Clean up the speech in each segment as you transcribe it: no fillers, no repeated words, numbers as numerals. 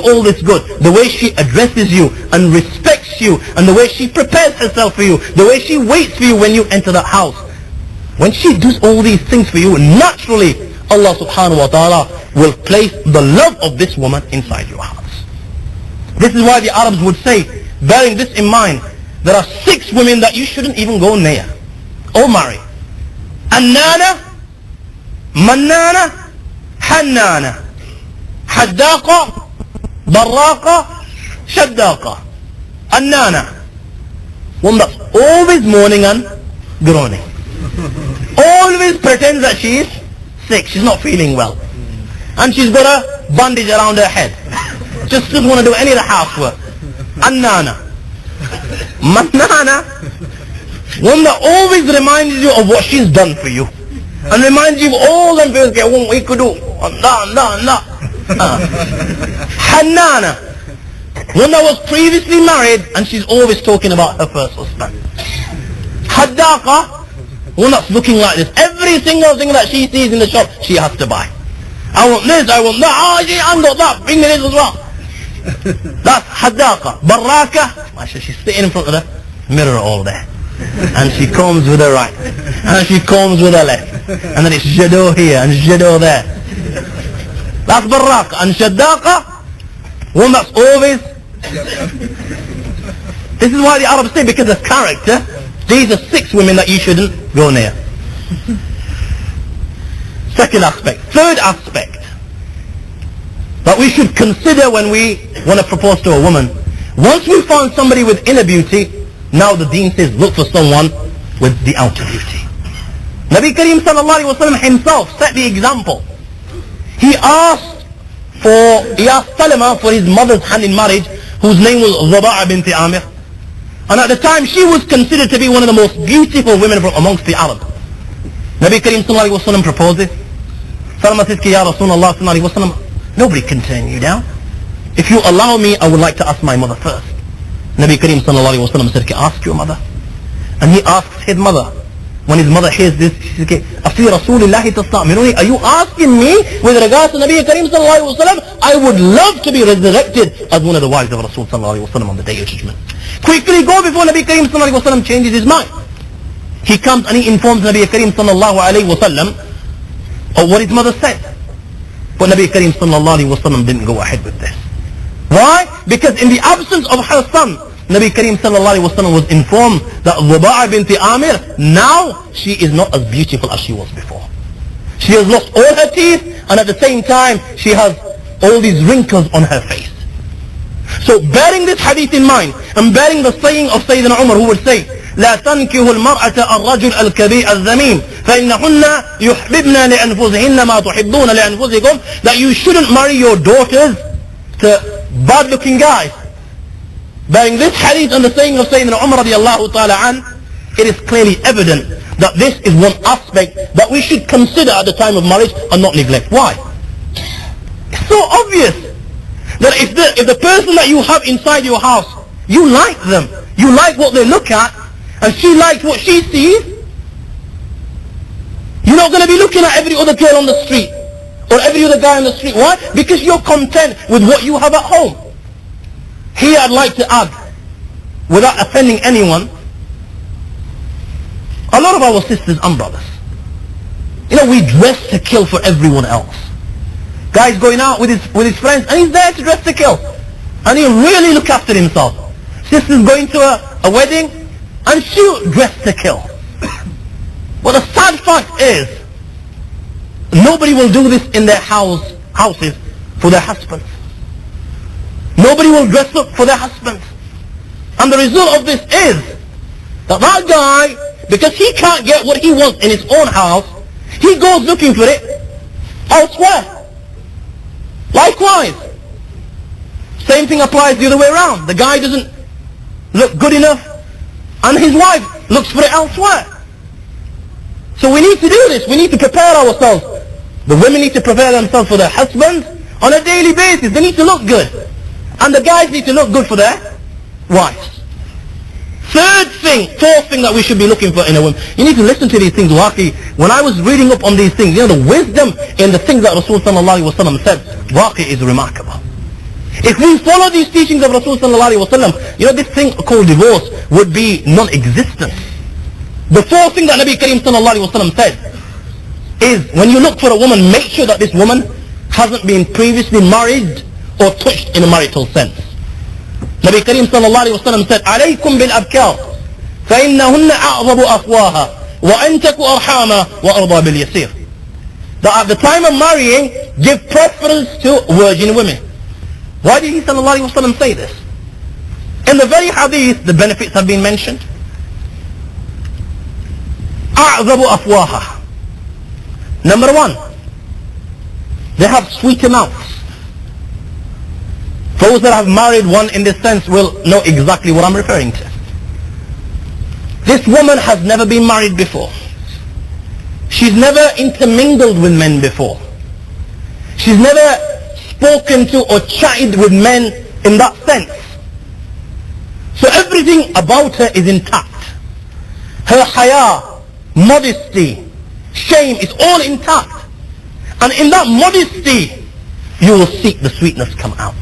all this good, the way she addresses you and respects you, and the way she prepares herself for you, the way she waits for you when you enter that house. When she does all these things for you, naturally Allah subhanahu wa ta'ala will place the love of this woman inside your hearts. This is why the Arabs would say, bearing this in mind, there are 6 women that you shouldn't even go near or marry. Annana, Mannana, Hannana, Haddaqa, Barraqa, Shaddaqa. Annana, one that's always mourning and groaning. Always pretends that she is sick, she's not feeling well. And she's got a bandage around her head. Just doesn't want to do any of the housework. Annana. Mannana, one that always reminds you of what she's done for you. And reminds you of all them things we could do. Hannana, one that was previously married and she's always talking about her first husband. Haddaqa, one that's looking like this. Every single thing that she sees in the shop, she has to buy. I want this, I want that, oh yeah, I've got that, bring me this as well. That's Haddaqa. Barraqa, she's sitting in front of the mirror all day. And she combs with her right. And she combs with her left. And then it's Jado here and Jado there. That's Barraqa. And Shaddaqa, one that's always... This is why the Arabs say, because of character, these are 6 women that you shouldn't go near. Second aspect. Third aspect that we should consider when we want to propose to a woman. Once we found somebody with inner beauty, now the deen says look for someone with the outer beauty. Nabi Kareem sallallahu alayhi wa sallam himself set the example. He asked Salama for his mother's hand in marriage, whose name was Zaba'a bint Amir. And at the time she was considered to be one of the most beautiful women from amongst the Arabs. Nabi Kareem sallallahu alayhi wa sallam proposes. Salama says, Ya Rasulullah sallallahu alayhi wa sallam, nobody can turn you down. If you allow me, I would like to ask my mother first. Nabi Kareem sallallahu alayhi wa sallam said, ask your mother. And he asks his mother. When his mother hears this, she says, Afi Rasulillahi tasta'miruni, are you asking me with regards to Nabi Kareem sallallahu alayhi wa sallam? I would love to be resurrected as one of the wives of Rasul sallallahu alayhi wa sallam on the day of judgment. Quickly go before Nabi Kareem sallallahu alayhi wa sallam changes his mind. He comes and he informs Nabi Kareem sallallahu alayhi wa sallam of what his mother said. But Nabi Kareem sallallahu alayhi wa sallam didn't go ahead with this. Why? Because in the absence of her son, Nabi Kareem sallallahu alayhi wa sallam was informed that Zaba'a bint Amir, now she is not as beautiful as she was before. She has lost all her teeth, and at the same time she has all these wrinkles on her face. So bearing this hadith in mind, and bearing the saying of Sayyidina Umar, who would say, لا تنكه المرأة الرجل الكبير الذميم فإنهن يحببن لأنفسهن ما تحبون لأنفسكم, that you shouldn't marry your daughters to bad looking guys. Bearing this hadith and the saying of Sayyidina Umar radiallahu ta'ala an, it is clearly evident that this is one aspect that we should consider at the time of marriage and not neglect. Why? It's so obvious that if the person that you have inside your house, you like them, you like what they look at, and she likes what she sees, you're not going to be looking at every other girl on the street or every other guy on the street. Why? Because you're content with what you have at home. Here I'd like to add, without offending anyone, a lot of our sisters and brothers, we dress to kill for everyone else. Guy's going out with his friends and he's there to dress to kill, and he really look after himself. Sister's going to a wedding and she'll dress to kill. But the sad fact is, nobody will do this in their houses for their husbands. Nobody will dress up for their husbands. And the result of this is that guy, because he can't get what he wants in his own house, he goes looking for it elsewhere. Likewise, same thing applies the other way around. The guy doesn't look good enough and his wife looks for it elsewhere. So we need to do this. We need to prepare ourselves. The women need to prepare themselves for their husbands on a daily basis. They need to look good. And the guys need to look good for their wives. Fourth thing that we should be looking for in a woman. You need to listen to these things. Waqi, when I was reading up on these things, the wisdom in the things that Rasul sallallahu alaihi wasallam said, Waqi is remarkable. If we follow these teachings of Rasul sallallahu alaihi wasallam, you know, this thing called divorce would be non-existent. The fourth thing that Nabi Kareem sallallahu alaihi wasallam said is, when you look for a woman, make sure that this woman hasn't been previously married or touched in a marital sense. Nabi Kareem sallallahu alaihi wasallam said, "Alaykum bil abkar, fa innahunna a'zabu afwaha, wa antaku arhama, wa arda bil yasir." That at the time of marrying, give preference to virgin women. Why did he sallallahu alaihi wasallam say this? In the very hadith, the benefits have been mentioned. أعذب أفواها. Number one, they have sweeter mouths. Those that have married one in this sense will know exactly what I'm referring to. This woman has never been married before. She's never intermingled with men before. She's never spoken to or chatted with men in that sense. So everything about her is intact. Her haya, modesty, shame is all intact. And in that modesty, you will see the sweetness come out.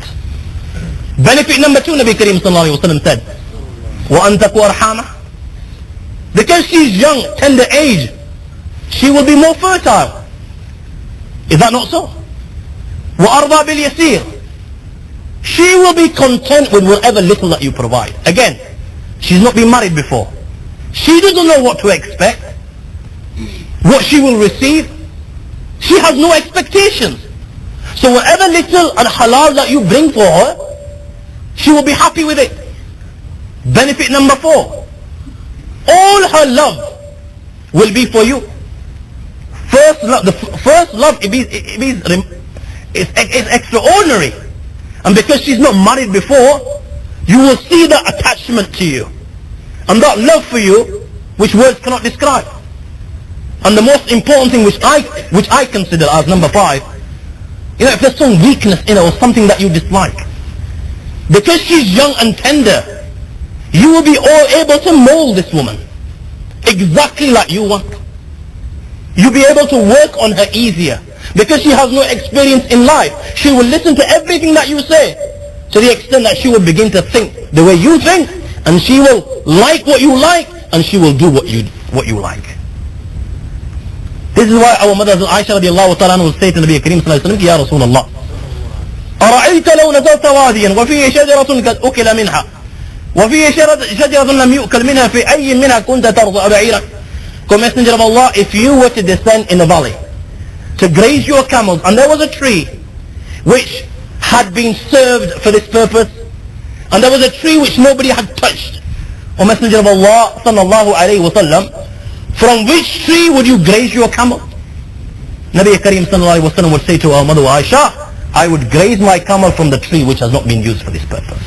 Benefit number two, Nabi Kareem sallallahu alaihi wasallam said, وَأَن تَكُوا أَرْحَامَهُ. Because she's young, tender age, she will be more fertile. Is that not so? وَأَرْضَى بِالْيَسِيرِ. She will be content with whatever little that you provide. Again, she's not been married before. She doesn't know what to expect, what she will receive. She has no expectations. So whatever little and halal that you bring for her, she will be happy with it. Benefit number four, all her love will be for you. First love, the first love is extraordinary. And because she's not married before, you will see that attachment to you and that love for you which words cannot describe. And the most important thing which I consider as number five, you know, if there's some weakness in her or something that you dislike, because she's young and tender, you will be all able to mold this woman exactly like you want. You'll be able to work on her easier. Because she has no experience in life, she will listen to everything that you say, to the extent that she will begin to think the way you think, and she will like what you like, and she will do what you like. This is why our mother Aisha radiallahu ta'ala will say to Nabi Kareem sallallahu alayhi wa sallam, Ya Rasulullah, أرأيت لو نزلت واديا وفيه شجرة قد أكل منها وفيه شجرة لم يؤكل منها في أي منها كنت ترضى بعيرا. O Messenger of Allah, if you were to descend in a valley to graze your camels, and there was a tree which had been served for this purpose, and there was a tree which nobody had touched, O Messenger of Allah sallallahu alayhi wa sallam, from which tree would you graze your camel? Nabi Kareem sallallahu alayhi wa sallam would say to our mother Aisha, I would graze my camel from the tree which has not been used for this purpose.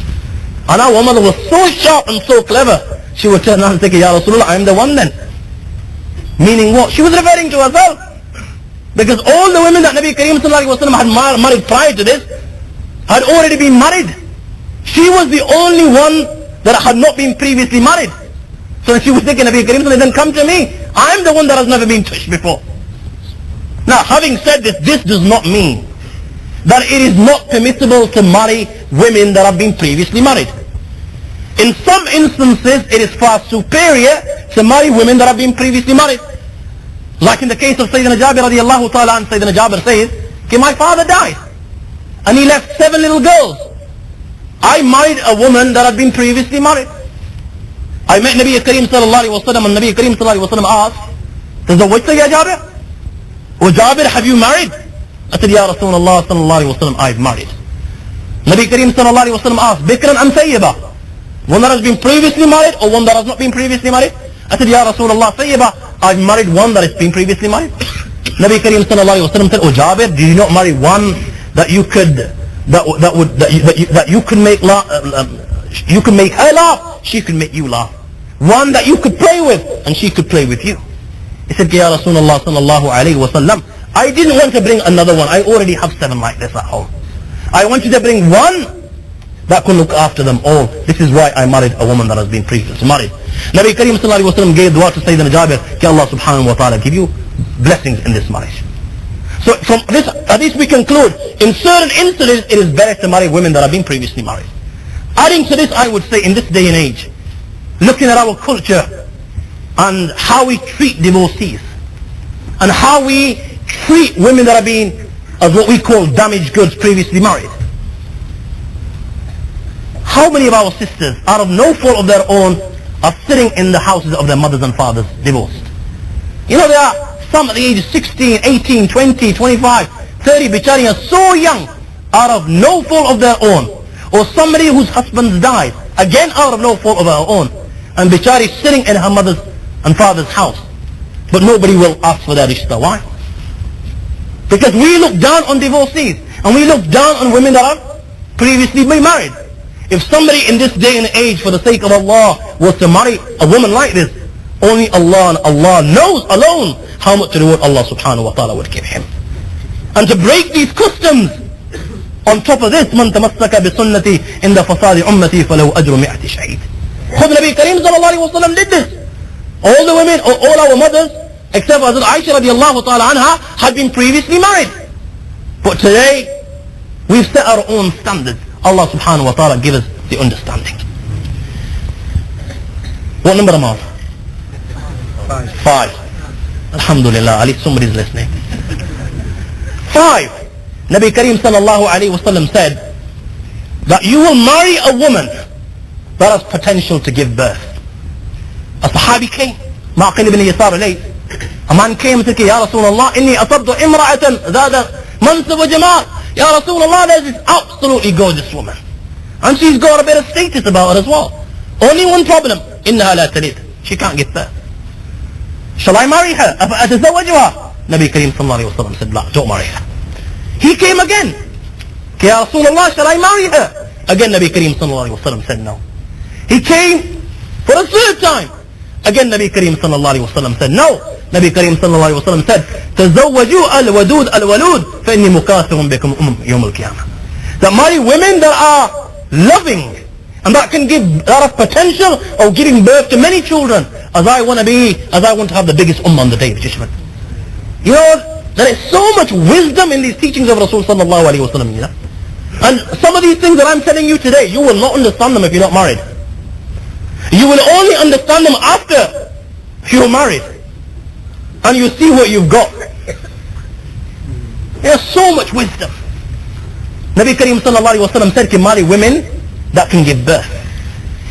And our mother was so sharp and so clever, she would turn around and say, Ya Rasulullah, I am the one then. Meaning what? She was referring to herself. Because all the women that Nabi Kareem sallallahu alayhi wa sallam had married prior to this had already been married. She was the only one that had not been previously married. So she was thinking, Nabi Kareem sallallahu alayhi wa sallam, then come to me. I am the one that has never been touched before. Now, having said this, this does not mean that it is not permissible to marry women that have been previously married. In some instances, it is far superior to marry women that have been previously married. Like in the case of Sayyidina Jabir radiallahu ta'ala, and Sayyidina Jabir says, okay, my father died and he left 7 little girls. I married a woman that had been previously married. I met Nabi Kareem sallallahu alayhi wa sallam, and Nabi Kareem sallallahu alayhi wa sallam asked, تزوجت يا جابر? Oh Jabir, have you married? I said, Ya Rasulullah sallallahu alayhi wa sallam, I've married. Nabi Kareem sallallahu alayhi wa sallam asked, Bikran am Sayyiba? One that has been previously married or one that has not been previously married? I said, Ya Rasulullah, Sayyiba, I've married one that has been previously married. Nabi Kareem sallallahu alayhi wa sallam said, Oh Jabir, did you not marry one that you could you could make her laugh, she could make you laugh. One that you could play with and she could play with you. He said, Ya Rasulullah sallallahu alayhi wa sallam, I didn't want to bring another one. I already have 7 like this at home. I wanted to bring one that could look after them all. This is why I married a woman that has been previously married. Nabi Kareem sallallahu alayhi wa sallam gave dua to Sayyidina Jabir, Ki Allah subhanahu wa ta'ala give you blessings in this marriage. So from this hadith we conclude, in certain instances it is better to marry women that have been previously married. Adding to this, I would say in this day and age, looking at our culture and how we treat divorcees and how we treat women that have been as what we call damaged goods previously married. How many of our sisters, out of no fault of their own, are sitting in the houses of their mothers and fathers divorced? You know, there are some at the age of 16, 18, 20, 25, 30, bichari are so young, out of no fault of their own. Or somebody whose husband died, again out of no fault of her own, and bichari sitting in her mother's and father's house. But nobody will ask for their rishta. Why? Because we look down on divorcees, and we look down on women that have previously been married. If somebody in this day and age, for the sake of Allah, was to marry a woman like this, only Allah and Allah knows alone how much reward Allah subhanahu wa ta'ala would give him. And to break these customs, on top of this, من تمسك بسنتي عند فساد أمتي فله أجر 100 شهيد. خذ Nabi Kareem sallallahu alayhi wa sallam did this. All the women, all our mothers, except Hazrat Aisha radiallahu ta'ala anha, had been previously married. But today, we've set our own standards. Allah subhanahu wa ta'ala give us the understanding. What number am I? 5. Alhamdulillah, at least somebody's listening. 5. Nabi Kareem sallallahu alayhi wa sallam said that you will marry a woman that has potential to give birth. A sahabi came, Ma'qil ibn Yasar alayhi. A man came and said, Ya Rasulullah, inni asabtu imra'atan zada mansab wa jamal. Ya Rasulullah, there's this absolutely gorgeous woman. And she's got a bit of status about her as well. Only one problem, innaha la talid. She can't give birth. Shall I marry her? أتزوجها? Nabi Kareem sallallahu alayhi wa sallam said, La, don't marry her. He came again. Ya Rasulullah, shall I marry her? Again Nabi Kareem sallallahu alayhi wa sallam said no. He came for a third time. Again Nabi Kareem sallallahu alayhi wa sallam said no. Nabi Kareem sallallahu alayhi wa sallam said, تزوجوا الودود الولود فإني مكاثر بكم يوم القيامة. That marry women that are loving and that can give, that have potential of giving birth to many children, as I want to have the biggest ummah on the day of judgment. You know, there is so much wisdom in these teachings of Rasul sallallahu alayhi wa sallam, you know? And some of these things that I'm telling you today, you will not understand them if you're not married. You will only understand them after you're married. And you see what you've got. There's so much wisdom. Nabi Kareem sallallahu alayhi wa sallam said, can marry women that can give birth.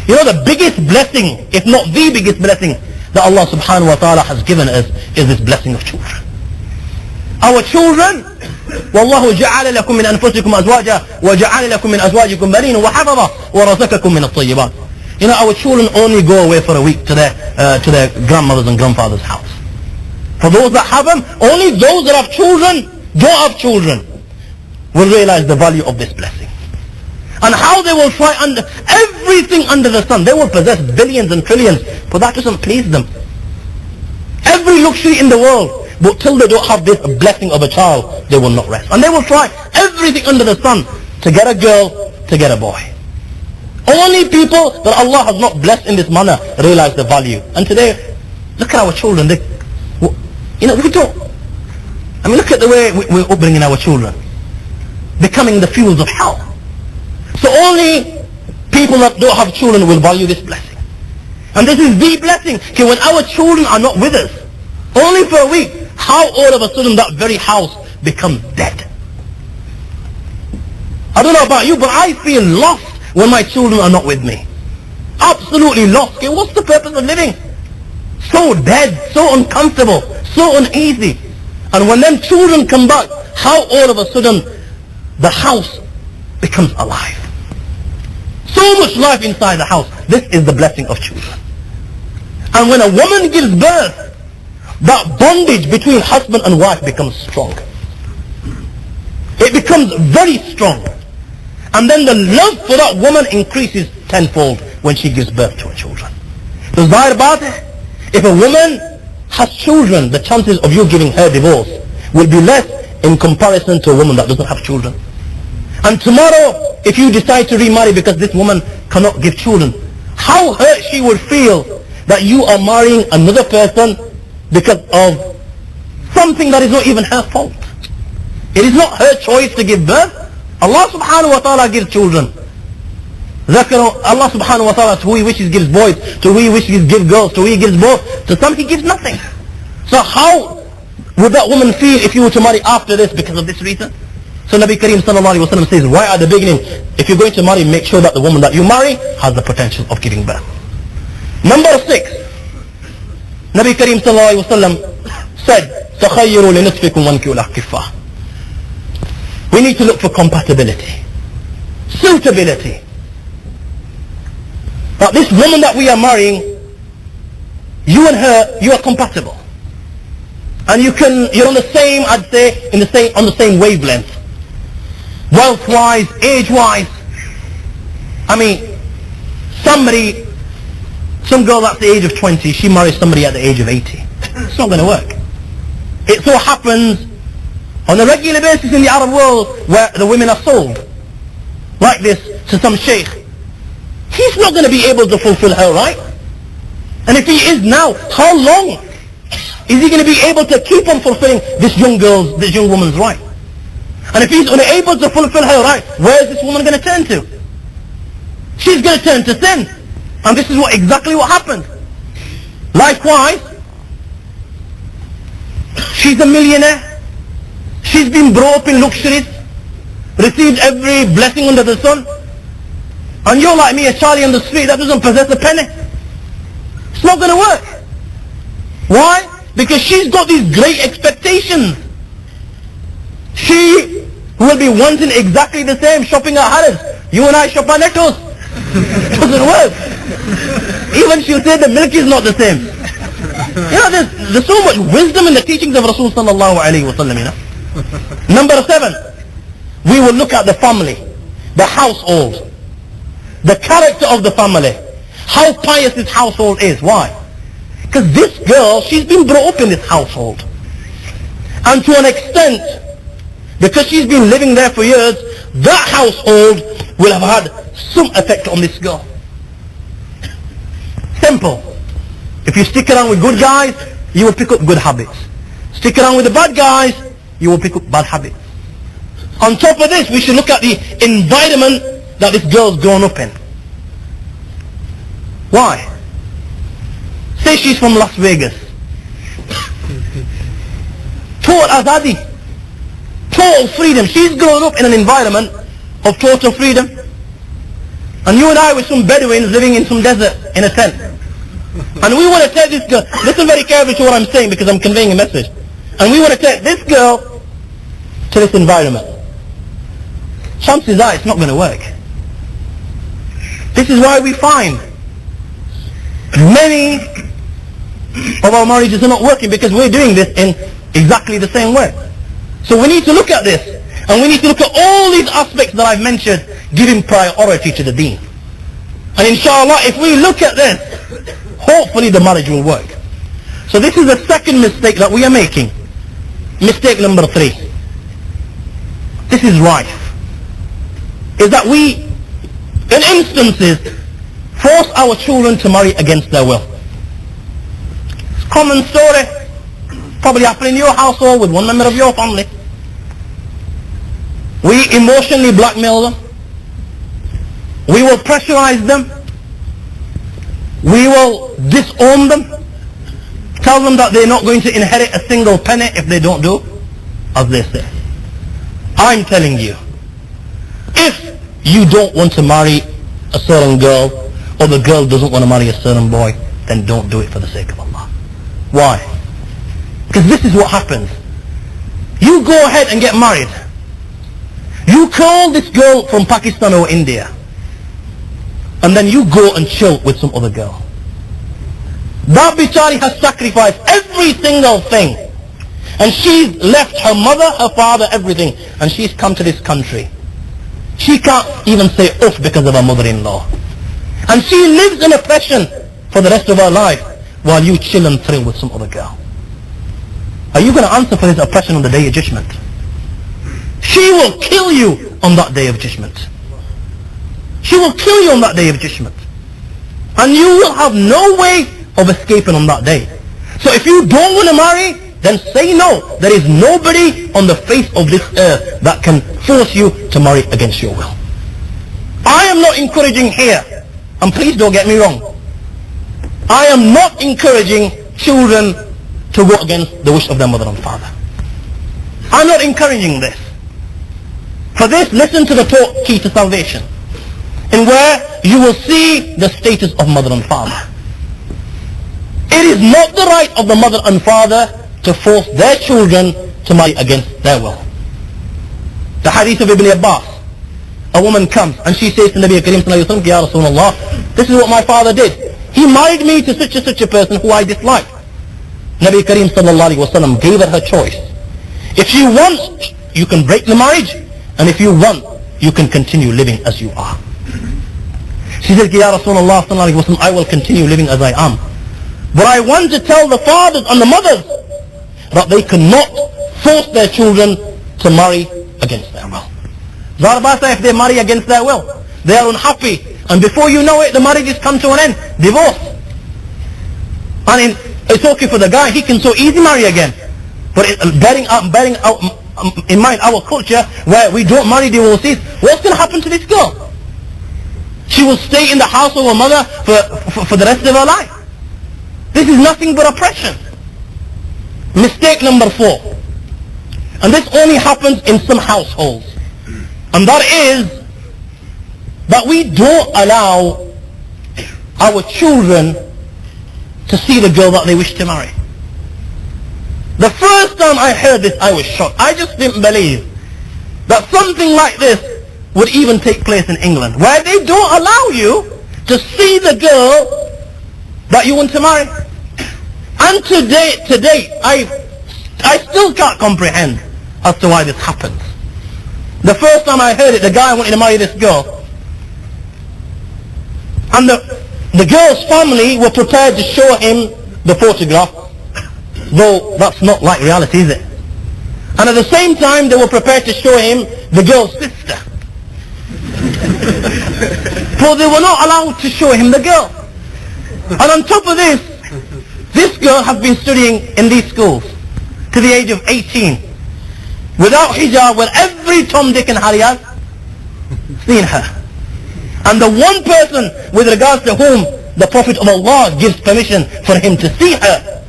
You know, the biggest blessing, if not the biggest blessing that Allah subhanahu wa ta'ala has given us is this blessing of children. Our children, وَاللَّهُ جَعَلَ لَكُم مِّنْ أَنفُسِكُمْ أَزْوَاجًا وَجَعَلَ لَكُم مِّنْ أَزْوَاجِكُمْ بَنِينَ وَحَفَظًا وَرَزَقَكُم مِّنَ الطَّيِّبَاتِ. You know, our children only go away for a week to their grandmother's and grandfather's house. For those that have them, only those that have children, don't have children, will realize the value of this blessing. And how they will try under everything under the sun. They will possess billions and trillions, but that doesn't please them. Every luxury in the world, but till they don't have this blessing of a child, they will not rest. And they will try everything under the sun to get a girl, to get a boy. Only people that Allah has not blessed in this manner realize the value. And today, look at our children. We don't. I mean, look at the way we're upbringing our children. Becoming the fuels of hell. So only people that don't have children will value this blessing. And this is the blessing. Okay, when our children are not with us, only for a week, how all of a sudden that very house becomes dead. I don't know about you, but I feel lost when my children are not with me. Absolutely lost. Okay, what's the purpose of living? So dead, so uncomfortable, so uneasy. And when them children come back, how all of a sudden the house becomes alive. So much life inside the house. This is the blessing of children. And when a woman gives birth, that bondage between husband and wife becomes strong. It becomes very strong. And then the love for that woman increases tenfold when she gives birth to her children. So zahir baat hai, if a woman has children, the chances of you giving her divorce will be less in comparison to a woman that doesn't have children. And tomorrow, if you decide to remarry because this woman cannot give children, how hurt she would feel that you are marrying another person because of something that is not even her fault. It is not her choice to give birth. Allah subhanahu wa ta'ala gives children. Allah subhanahu wa ta'ala, to who He wishes gives boys, to who He wishes gives girls, to who He gives both, to some He gives nothing. So how would that woman feel if you were to marry after this because of this reason? So Nabi Kareem sallallahu alayhi wa sallam says right at the beginning, if you're going to marry, make sure that the woman that you marry has the potential of giving birth. Number 6, Nabi Kareem sallallahu alayhi wa sallam said, تَخَيِّرُوا لِنُطْفِكُمْ وَانْكِحُوا الْأَحْكِفَّةِ. We need to look for compatibility, suitability. But this woman that we are marrying, you and her, you are compatible. And you're on the same, I'd say, on the same wavelength. Wealth-wise, age-wise. I mean, some girl that's the age of 20, she marries somebody at the age of 80. It's not going to work. It so happens on a regular basis in the Arab world where the women are sold like this to some sheikh. He's not going to be able to fulfill her right. And if he is now, how long is he going to be able to keep on fulfilling this young woman's right? And if he's unable to fulfill her right, where is this woman going to turn to? She's going to turn to sin. And this is exactly what happened. Likewise, she's a millionaire. She's been brought up in luxuries, received every blessing under the sun. And you're like me, a Charlie on the street that doesn't possess a penny. It's not going to work. Why? Because she's got these great expectations. She will be wanting exactly the same, shopping at Harrods. You and I shop at Netto's. Doesn't work. Even she'll say the milk is not the same. You know, there's so much wisdom in the teachings of Rasul sallallahu alayhi wa sallam, you know. Number 7, we will look at the family, the household, the character of the family, how pious this household is. Why? Because this girl, she's been brought up in this household. And to an extent, because she's been living there for years, that household will have had some effect on this girl. Simple. If you stick around with good guys, you will pick up good habits. Stick around with the bad guys, you will pick up bad habits. On top of this, we should look at the environment that this girl's grown up in. Why? Say she's from Las Vegas. Total azadi. Total freedom. She's grown up in an environment of total freedom. And you and I were some Bedouins living in some desert in a tent. And we want to take this girl, listen very carefully to what I'm saying because I'm conveying a message. And we want to take this girl to this environment. Chances are it's not going to work. This is why we find many of our marriages are not working, because we're doing this in exactly the same way. So we need to look at this, and we need to look at all these aspects that I've mentioned, giving priority to the deen. And inshallah, if we look at this, hopefully the marriage will work. So this is the second mistake that we are making. Mistake number 3. This is rife. Is that we, in instances, force our children to marry against their will. It's a common story. Probably happening in your household with one member of your family. We emotionally blackmail them. We will pressurize them. We will disown them. Tell them that they're not going to inherit a single penny if they don't do as they say. I'm telling you, if you don't want to marry a certain girl, or the girl doesn't want to marry a certain boy, then don't do it for the sake of Allah. Why? Because this is what happens. You go ahead and get married. You call this girl from Pakistan or India, and then you go and chill with some other girl. That bichari has sacrificed every single thing, and she's left her mother, her father, everything, and she's come to this country. She can't even say uff because of her mother-in-law. And she lives in oppression for the rest of her life while you chill and thrill with some other girl. Are you going to answer for this oppression on the day of judgment? She will kill you on that day of judgment. She will kill you on that day of judgment. And you will have no way of escaping on that day. So if you don't want to marry, then say no. There is nobody on the face of this earth that can force you to marry against your will. I am not encouraging here, and please don't get me wrong, I am not encouraging children to go against the wish of their mother and father. I'm not encouraging this. For this, listen to the talk Key to Salvation, in where you will see the status of mother and father. It is not the right of the mother and father to force their children to marry against their will. The hadith of Ibn Abbas, a woman comes and she says to Nabi Kareem sallallahu alayhi wa sallam, Ya Rasulullah, this is what my father did. He married me to such a person who I dislike. Nabi Kareem sallallahu alayhi wa sallam gave her her choice. If you want, you can break the marriage, and if you want, you can continue living as you are. She said, Ya Rasulullah sallallahu alayhi wa sallam, I will continue living as I am. But I want to tell the fathers and the mothers that they cannot force their children to marry against their will. Zarbasa, if they marry against their will, they are unhappy, and before you know it, the marriage has come to an end, divorce. And it's okay for the guy, he can so easily marry again. But bearing out in mind our culture where we don't marry divorcees, what's going to happen to this girl? She will stay in the house of her mother for the rest of her life. This is nothing but oppression. Mistake number 4. And this only happens in some households. And that is that we don't allow our children to see the girl that they wish to marry. The first time I heard this, I was shocked. I just didn't believe that something like this would even take place in England, where they don't allow you to see the girl that you want to marry. And today, I still can't comprehend as to why this happens. The first time I heard it, the guy wanted to marry this girl, and the girl's family were prepared to show him the photograph, though that's not like reality, is it? And at the same time, they were prepared to show him the girl's sister. But they were not allowed to show him the girl. And on top of this girl has been studying in these schools to the age of 18, without hijab, where every Tom, Dick and Harry has seen her. And the one person with regards to whom the Prophet of Allah gives permission for him to see her,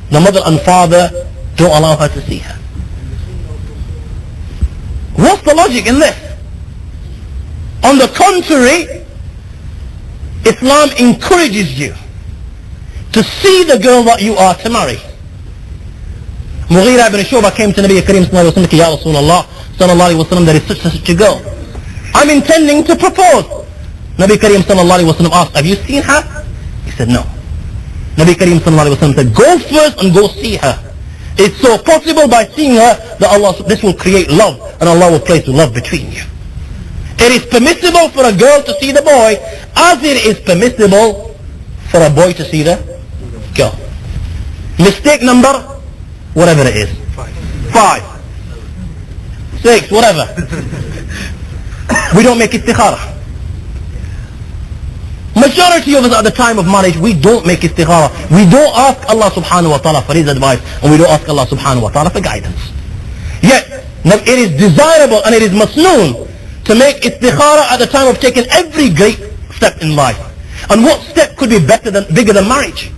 the mother and father don't allow her to see her. What's the logic in this? On the contrary, Islam encourages you to see the girl that you are to marry. Mughira ibn Shu'bah came to Nabi Kareem sallallahu alayhi wa sallam, Ya Rasulullah sallallahu alayhi wa sallam, there is such a girl. I'm intending to propose. Nabi Kareem sallallahu alayhi wa sallam asked, have you seen her? He said, no. Nabi Kareem sallallahu alayhi wa sallam said, go first and go see her. It's so possible by seeing her that this will create love, and Allah will place love between you. It is permissible for a girl to see the boy as it is permissible for a boy to see the girl. Mistake number, whatever it is. 5, 6, whatever. We don't make istikhara. Majority of us at the time of marriage, we don't make istikhara. We don't ask Allah subhanahu wa ta'ala for his advice, and we don't ask Allah subhanahu wa ta'ala for guidance. Yet, it is desirable and it is masnoon to make istikhara at the time of taking every great step in life. And what step could be bigger than marriage?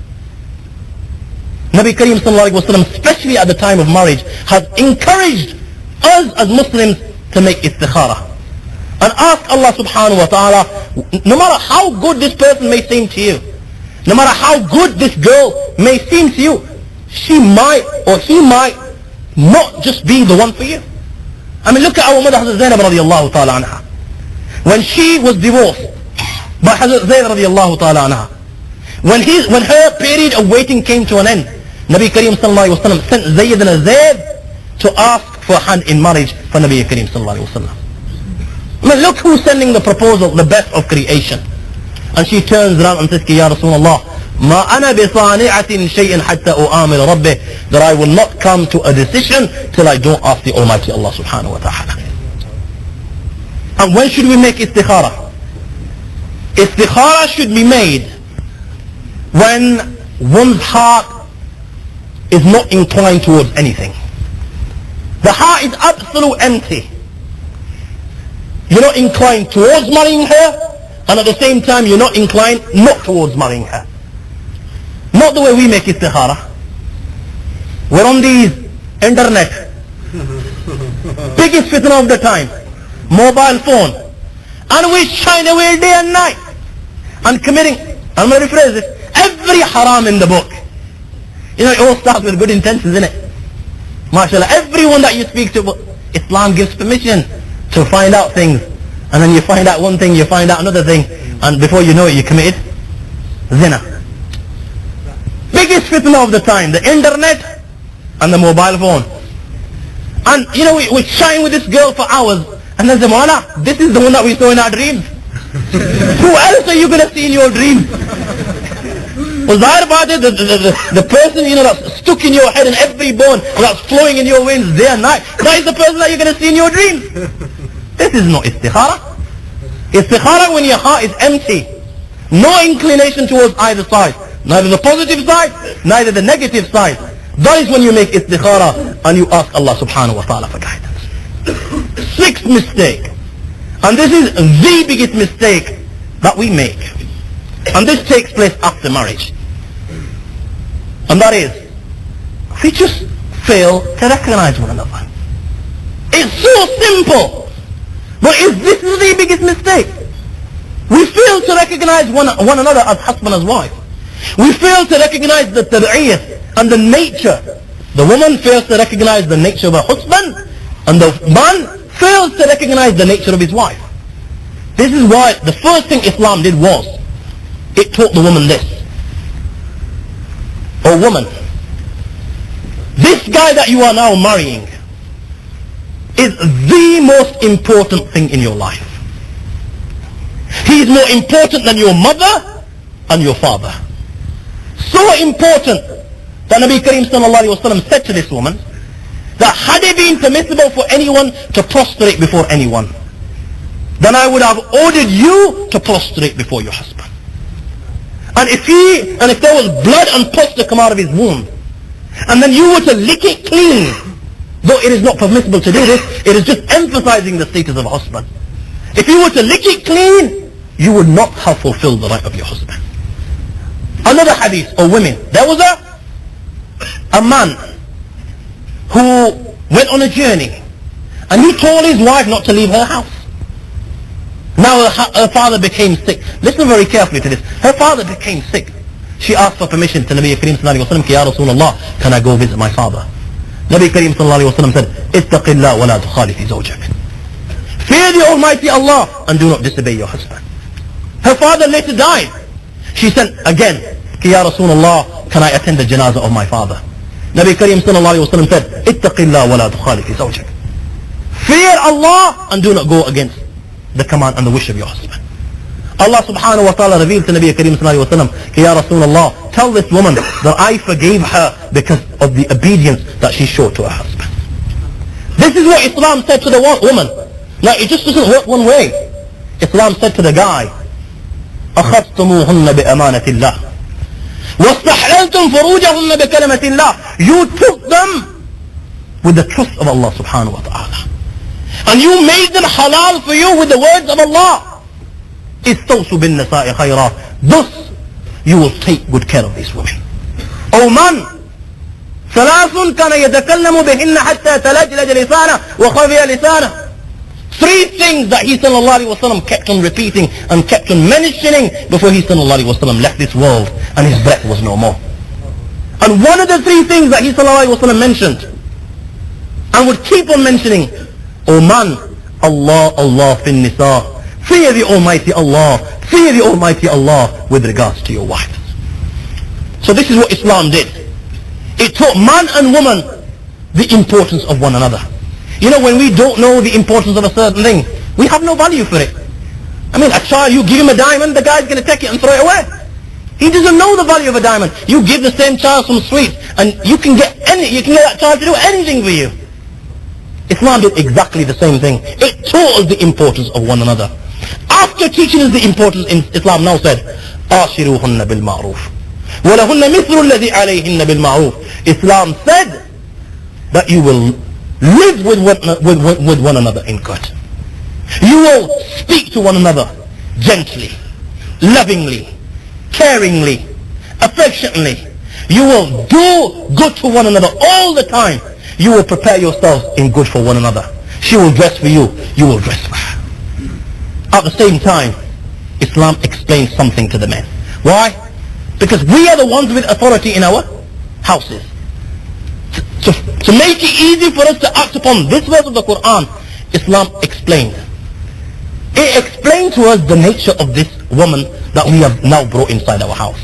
Nabi Kareem sallallahu alayhi wa sallam, especially at the time of marriage, has encouraged us as Muslims to make istikhara. And ask Allah subhanahu wa ta'ala, no matter how good this person may seem to you, no matter how good this girl may seem to you, she might or he might not just be the one for you. I mean, look at our mother Hazrat Zainab radiallahu ta'ala anha. When she was divorced by Hazrat Zayd radiallahu ta'ala anha, when her period of waiting came to an end, Nabi Kareem sallallahu alayhi wa sallam sent Zaydina Zayd to ask for a hand in marriage for Nabi Kareem sallallahu alayhi wa sallam. I mean, look who's sending the proposal, the best of creation. And she turns around and says, Ya Rasulullah, ما أنا بصانعة شيء حتى أؤامر ربه, that I will not come to a decision till I don't ask the Almighty Allah subhanahu wa ta'ala. And when should we make istikhara? Istikhara should be made when one's heart is not inclined towards anything. The heart is absolute empty. You're not inclined towards marrying her, and at the same time you're not inclined not towards marrying her. Not the way we make istikhara. We're on these internet. Biggest fitna of the time. Mobile phone. And we shine away day and night. And committing, I'm going to rephrase this, every haram in the book. You know, it all starts with good intentions, isn't it? MashaAllah, everyone that you speak to, Islam gives permission to find out things. And then you find out one thing, you find out another thing. And before you know it, you committed zina. Biggest fitna of the time, the internet and the mobile phone. And you know, we shine with this girl for hours, and then say, Mawla, this is the one that we saw in our dreams. Who else are you going to see in your dreams? Well, zahir about it, the person, you know, that's stuck in your head and every bone, that's flowing in your veins day and night, that is the person that you're going to see in your dreams. This is not istikhara. Istikhara when your heart is empty. No inclination towards either side. Neither the positive side, neither the negative side. That is when you make istikhara and you ask Allah subhanahu wa ta'ala for guidance. Sixth mistake. And this is the biggest mistake that we make. And this takes place after marriage. And that is, we just fail to recognize one another. It's so simple. But this is the biggest mistake. We fail to recognize one another as husband and wife. We fail to recognize the tabi'iyah and the nature. The woman fails to recognize the nature of her husband, and the man fails to recognize the nature of his wife. This is why the first thing Islam did was, it taught the woman this. Oh woman, this guy that you are now marrying is the most important thing in your life. He is more important than your mother and your father. So important that Nabi Kareem sallallahu alayhi wa sallam said to this woman that had it been permissible for anyone to prostrate before anyone, then I would have ordered you to prostrate before your husband. And if there was blood and pus to come out of his wound, and then you were to lick it clean, though it is not permissible to do this, it is just emphasizing the status of a husband. If you were to lick it clean, you would not have fulfilled the right of your husband. Another hadith, or women, there was a man who went on a journey, and he told his wife not to leave her house. Now her father became sick. Listen very carefully to this. Her father became sick. She asked for permission to Nabi Kareem sallallahu alayhi wa sallam, Ya Rasulullah, can I go visit my father? Nabi Kareem sallallahu alayhi wa sallam said, Ittaqillah wa la tukhalifi zawjak. Fear the Almighty Allah and do not disobey your husband. Her father later died. She said again, Ya Rasulullah, can I attend the janazah of my father? Nabi Kareem sallallahu alayhi wa sallam said, Ittaqillah wa la tukhalifi zawjak. Fear Allah and do not go against the command and the wish of your husband. Allah subhanahu wa ta'ala revealed to Nabi Kareem sallallahu alayhi wa sallam, Ya Rasulullah, tell this woman that I forgave her because of the obedience that she showed to her husband. This is what Islam said to the woman. Now it just doesn't work one way. Islam said to the guy, أخذتموهن بأمانة الله واستحللتم فروجهن بكلمة الله. You took them with the truth of Allah subhanahu wa ta'ala, and you made them halal for you with the words of Allah. استوصوا بالنساء خيرا. Thus you will take good care of these women. O man, ثلاث كان يتكلم بهن حتى تلجلج لسانه وخفي لسانه. Three things that he sallallahu alayhi wa sallam kept on repeating and kept on mentioning before he sallallahu alayhi wa sallam left this world and his breath was no more. And one of the three things that he sallallahu alayhi wa sallam mentioned and would keep on mentioning, O man, Allah, Allah fin nisa. Fear the Almighty Allah. Fear the Almighty Allah with regards to your wives. So this is what Islam did. It taught man and woman the importance of one another. You know, when we don't know the importance of a certain thing, we have no value for it. I mean, a child, you give him a diamond, the guy's going to take it and throw it away. He doesn't know the value of a diamond. You give the same child some sweets, and you can get that child to do anything for you. Islam did exactly the same thing. It taught us the importance of one another. After teaching us the importance, Islam now said, "Ashiruhunna bil ma'ruf." وَلَهُنَّ مِثْلُ الَّذِي عَلَيْهِنَّ بِالْمَعْرُوفِ. Islam said that you will live with one another in good. You will speak to one another gently, lovingly, caringly, affectionately. You will do good to one another all the time. You will prepare yourselves in good for one another. She will dress for you, you will dress for her. At the same time, Islam explains something to the men. Why? Because we are the ones with authority in our houses. To make it easy for us to act upon this verse of the Quran, Islam explained. It explained to us the nature of this woman that we have now brought inside our house.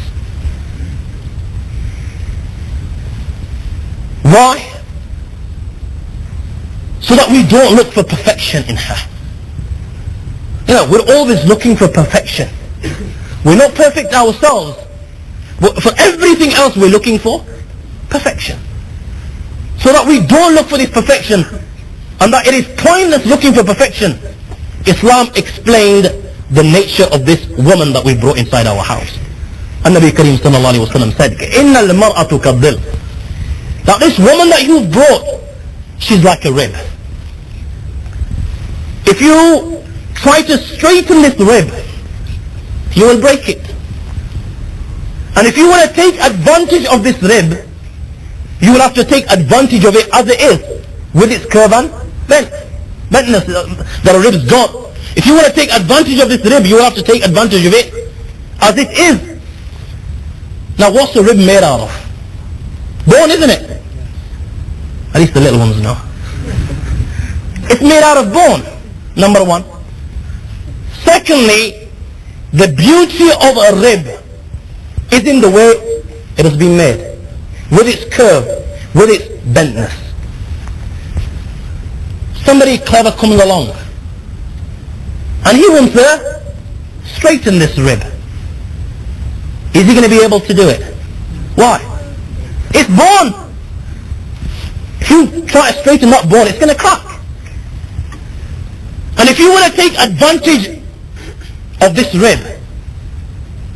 Why? So that we don't look for perfection in her. You know, we're always looking for perfection. We're not perfect ourselves, but for everything else we're looking for perfection. So that we don't look for this perfection, and that it is pointless looking for perfection. Islam explained the nature of this woman that we brought inside our house. And Nabi Kareem sallallahu alayhi wa sallam said, إِنَّ الْمَرْأَةُ كَالظِّلْ. That this woman that you brought, she's like a rib. If you try to straighten this rib, you will break it. And if you want to take advantage of this rib, you will have to take advantage of it as it is, with its curve and bentness that a rib's got. If you want to take advantage of this rib, you will have to take advantage of it as it is. Now what's a rib made out of? Bone, isn't it? At least the little ones know. It's made out of bone, number one. Secondly, the beauty of a rib is in the way it has been made, with its curve, with its bentness. Somebody clever comes along and he wants to straighten this rib. Is he going to be able to do it? Why? It's bone. If you try to straighten that bone, it's going to crack. And if you want to take advantage of this rib,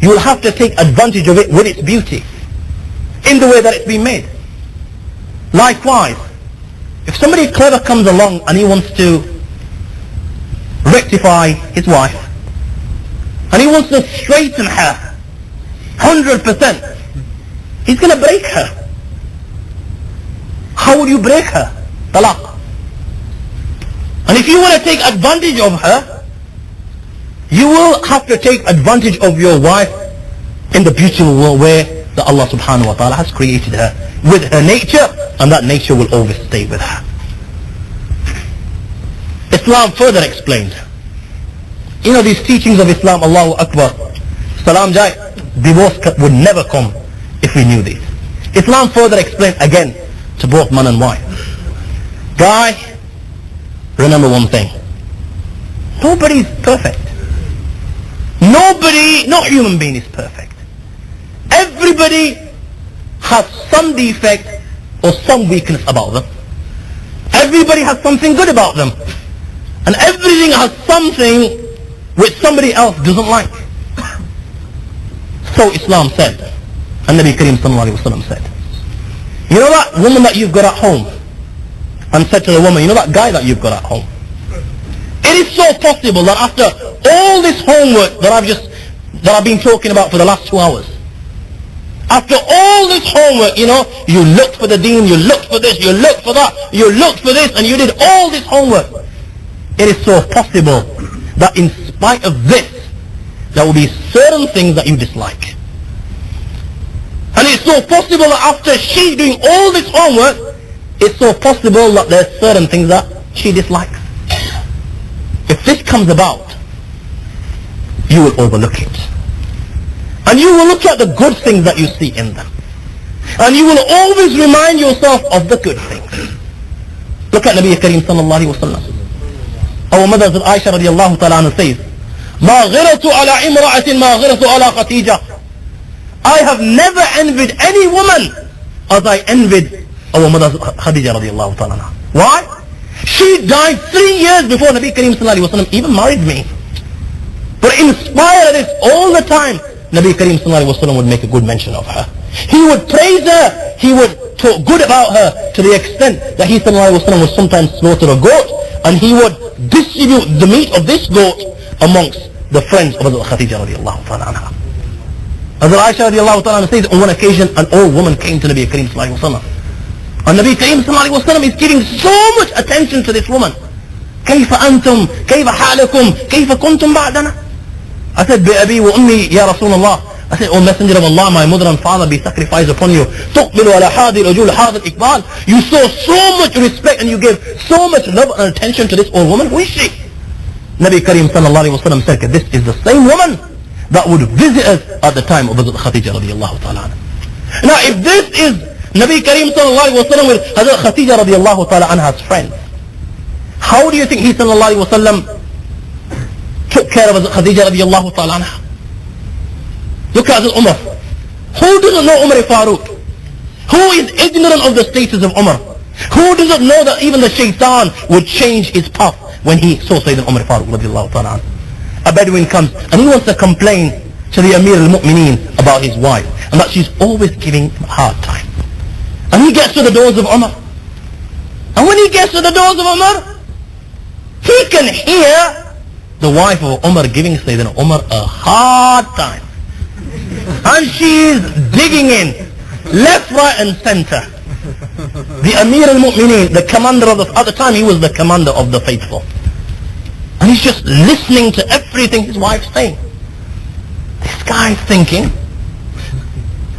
you will have to take advantage of it with its beauty, in the way that it's been made. Likewise, if somebody clever comes along and he wants to rectify his wife, and he wants to straighten her 100%, he's going to break her. How will you break her? Talaq. And if you want to take advantage of her, you will have to take advantage of your wife in the beautiful way that Allah subhanahu wa ta'ala has created her, with her nature, and that nature will always stay with her. Islam further explained. You know, these teachings of Islam, Allahu Akbar, Salam Jai, divorce would never come if we knew this. Islam further explained again to both man and wife. Guy, remember one thing. Nobody's perfect. Nobody, no human being is perfect. Everybody has some defect or some weakness about them. Everybody has something good about them. And everything has something which somebody else doesn't like. So Islam said, and Nabi Kareem sallallahu alayhi wa sallam said, you know that woman that you've got at home? And said to the woman, you know that guy that you've got at home? It is so possible that after all this homework that I've been talking about for the last 2 hours, after all this homework, you know, you looked for the deen, you looked for this, you looked for that, you looked for this, and you did all this homework. It is so possible that in spite of this, there will be certain things that you dislike. And it's so possible that after she's doing all this homework, it's so possible that there's certain things that she dislikes. If this comes about, you will overlook it. And you will look at the good things that you see in them. And you will always remind yourself of the good things. Look at Nabi Kareem sallallahu alayhi wa sallam. Our mother Aisha radiallahu ta'ala anha says, مَا غِرَةُ عَلَى إِمْرَأَةٍ مَا غِرَةُ عَلَى خَتِيجَةٍ. I have never envied any woman as I envied our mother Khadija radiallahu ta'ala anha. Why? She died 3 years before Nabi Kareem sallallahu alayhi wa sallam even married me. But in spite of this, all the time, Nabi Kareem sallallahu alayhi wa sallam would make a good mention of her. He would praise her, he would talk good about her to the extent that he sallallahu alayhi wa sallam would sometimes slaughter a goat and he would distribute the meat of this goat amongst the friends of Hazrat Khadija radiallahu ta'ala anha. Hazrat Aisha radiallahu ta'ala anha says on one occasion an old woman came to Nabi Kareem sallallahu alayhi wa sallam. And Nabi Kareem sallallahu alayhi wa sallam is giving so much attention to this woman. كيف أنتم كيف حالكم كيف كنتم بعدنا. I said بأبي وأمي يا رسول الله. I said, oh messenger of Allah, my mother and father be sacrificed upon you. تقبل على حاضر الرجل حاضر إقبال. You show so much respect and you give so much love and attention to this old woman. Who is she? Nabi Kareem sallallahu alayhi wa sallam said, this is the same woman that would visit us at the time of Hazrat Khadija radiallahu ta'ala anha. Now if this is Nabi Kareem sallallahu alayhi wa sallam with Hazrat Khadija radiallahu ta'ala anha's friend, how do you think he sallallahu alayhi wa sallam took care of Hazrat Khadija radiallahu ta'ala anha? Look at Hazrat Umar. Who doesn't know Umar Farooq? Who is ignorant of the status of Umar? Who doesn't know that even the shaitan would change his path when he saw Sayyidina Umar Farooq radiallahu ta'ala anha? A Bedouin comes and he wants to complain to the Amir al-Mu'mineen about his wife and that she's always giving him a hard time. And he gets to the doors of Umar. And when he gets to the doors of Umar, he can hear the wife of Umar giving Sayyidina Umar a hard time. And she is digging in, left, right and center. The Amir al-Mu'mineen, the commander of at the time he was the commander of the faithful. And he's just listening to everything his wife's saying. This guy's thinking,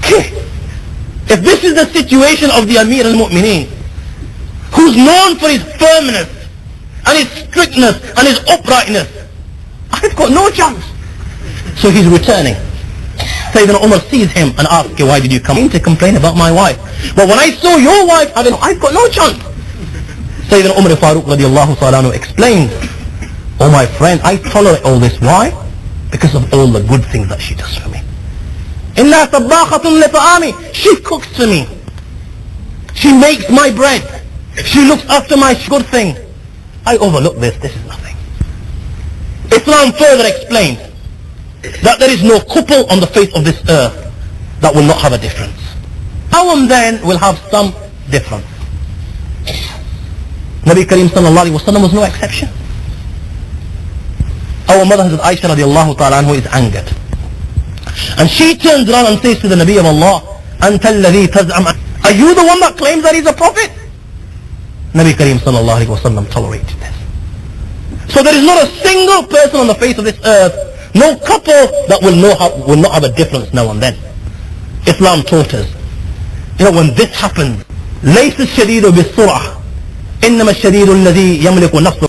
if this is the situation of the Amir al-Mu'mineen, who's known for his firmness and his strictness and his uprightness, I've got no chance. So he's returning. Sayyidina Umar sees him and asks, why did you come in to complain about my wife? But when I saw your wife, I've got no chance. Sayyidina Umar Farooq radiallahu ta'ala anhu explains, oh my friend, I tolerate all this. Why? Because of all the good things that she does for me. إِنَّا طَبَّاخَةٌ لِطَعَامِ. She cooks for me. She makes my bread. She looks after my good thing. I overlook this. This is nothing. Islam further explains that there is no couple on the face of this earth that will not have a difference. Now and then will have some difference. Nabi Kareem sallallahu alayhi wa sallam was no exception. Our mother Hazrat Aisha radiallahu ta'ala anhu is angered. And she turns around and says to the Nabi of Allah, أَنْتَ الَّذِي تَزْعَمْ. Are you the one that claims that he's a prophet? Nabi Kareem sallallahu alayhi wa sallam tolerated this. So there is not a single person on the face of this earth, no couple that will not have a difference now and then. Islam taught us, when this happens, لَيْسَ الشَّدِيدُ بِالسُّرْعَةِ إِنَّمَا الشَّدِيدُ الَّذِي يَمْلِكُ نَفْسُهُ